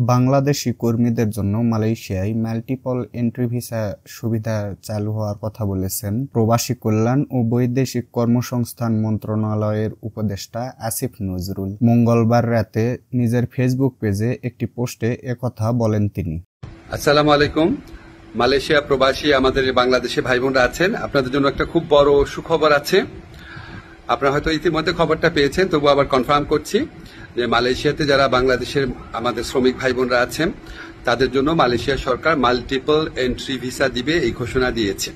বাংলাদেশি কর্মীদের জন্য মালয়েশিয়ায় মাল্টিপল এন্ট্রি ভিসা সুবিধা চালু হওয়ার কথা বলেছেন প্রবাসী কল্যাণ ও বৈদেশিক কর্মসংস্থান মন্ত্রণালয়ের উপদেষ্টা আসিফ নজরুল। মঙ্গলবার রাতে নিজের ফেসবুক পেজে একটি পোস্টে একথা বলেন তিনি। আসসালামু আলাইকুম। মালয়েশিয়া প্রবাসী আমাদের বাংলাদেশে ভাই বোনরা আছেন, আপনাদের জন্য একটা খুব বড় সুখবর আছে। আপনারা হয়তো ইতিমধ্যে খবরটা পেয়েছেন, তবু আবার কনফার্ম করছি যে মালয়েশিয়াতে যারা বাংলাদেশের আমাদের শ্রমিক ভাই বোনরা আছেন তাদের জন্য মালয়েশিয়া সরকার মাল্টিপল এন্ট্রি ভিসা দিবে, এই ঘোষণা দিয়েছে।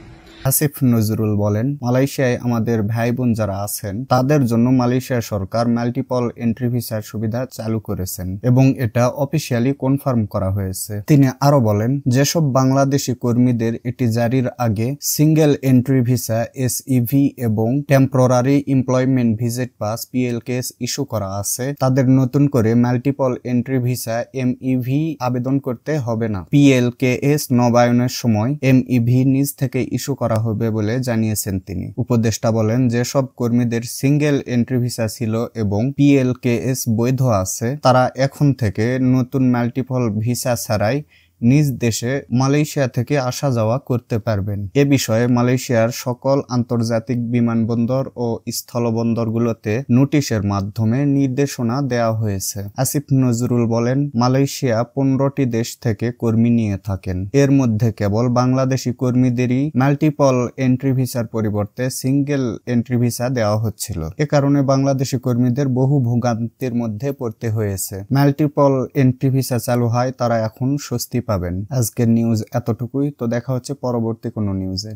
আসিফ নজরুল বলেন, মালয়েশিয়ায় আমাদের ভাই বোন যারা আছেন তাদের জন্য মালয়েশিয়া সরকার মাল্টিপল এন্ট্রি ভিসার সুবিধা চালু করেছেন এবং এটা অফিসিয়ালি কনফার্ম করা হয়েছে। তিনি আরো বলেন, যেসব বাংলাদেশি কর্মীদের এটি জারির আগে সিঙ্গেল এন্ট্রি ভিসা SEV এবং temporary employment visit pass PLKS issue করা আছে, তাদের নতুন করে মাল্টিপল এন্ট্রি ভিসা MEV আবেদন করতে হবে না। PLKS নবায়নের সময় MEV নিজ থেকে ইস্যু করা হবে বলে জানিয়েছেন তিনি। উপদেষ্টা বলেন, যেসব কর্মীদের সিঙ্গেল এন্ট্রি ভিসা ছিল এবং PLKS বৈধ আছে তারা এখন থেকে নতুন মাল্টিপল ভিসা ছাড়াই নিজ দেশে মালয়েশিয়া থেকে আসা যাওয়া করতে পারবেন। এ বিষয়ে মালয়েশিয়ার সকল আন্তর্জাতিক বিমানবন্দর ও স্থলবন্দরগুলোতে নোটিশের মাধ্যমে নির্দেশনা দেওয়া হয়েছে। আসিফ নজরুল বলেন, মালয়েশিয়া 15টি দেশ থেকে কর্মী নিয়ে থাকেন। এর মধ্যে কেবল বাংলাদেশি কর্মীদেরই মাল্টিপল এন্ট্রি ভিসার পরিবর্তে সিঙ্গেল এন্ট্রি ভিসা দেওয়া হচ্ছিল। এ কারণে বাংলাদেশি কর্মীদের বহু ভোগান্তির মধ্যে পড়তে হয়েছে। মাল্টিপল এন্ট্রি ভিসা চালু হয়, তারা এখন স্বস্তি পাবেন। আজকের নিউজ এতটুকুই, তো দেখা হচ্ছে পরবর্তী কোনো নিউজে।